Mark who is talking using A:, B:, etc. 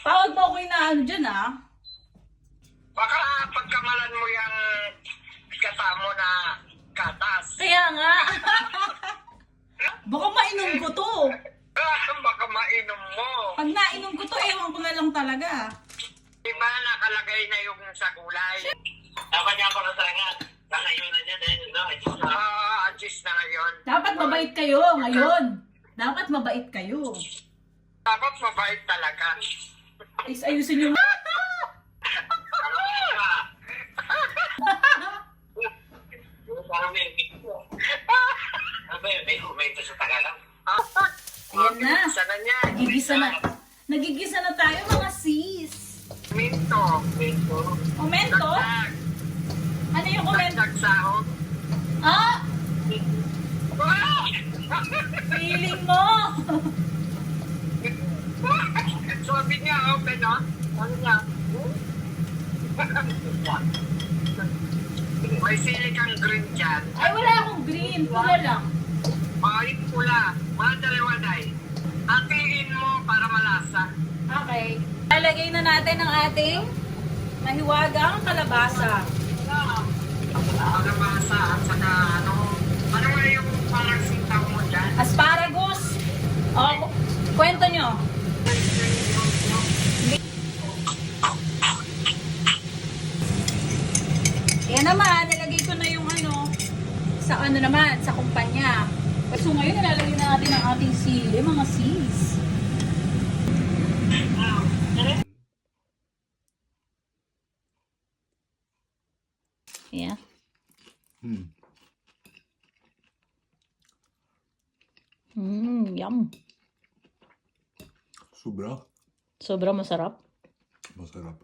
A: Tawag mo ako inaano dyan ah.
B: Baka pagkamalan mo yung kasama na katas.
A: Kaya nga. Baka mainom ko to.
B: Baka mainom mo.
A: Pag nainom ko to, ewan ko na lang talaga.
B: Diba nakalagay na yung sa gulay? Dapat niya para sa nga. Ngayon na niya dahil no, adjust na ngayon.
A: Dapat mabait kayo ngayon. Dapat mabait kayo.
B: Dapat mabait talaga.
A: Ayusin nyo. Ayan na. Nagigisa na. Nagigisa na tayo mga sis.
B: Minto.
A: Komento? Ano yung komento?
B: Nagsahog.
A: Ah! Feeling mo!
B: Sabi niya, open no? Ano niya? May sili kang green dyan.
A: Ay, wala akong green. Pula lang.
B: Ay, pula. Madaliwanay. Hatiin mo para malasa.
A: Okay. Lalagay na natin ang ating mahiwagang kalabasa.
B: Kalabasa at saka ano nga yung parang sitaw mo dyan?
A: Asparagus. O, kwento nyo. Yan naman, nilagay ko na yung ano, sa ano naman, sa kumpanya. So ngayon, nilalagay na natin ang ating sili, mga sis. Yeah. Yum.
C: Sobra.
A: Sobrang masarap.
C: Masarap.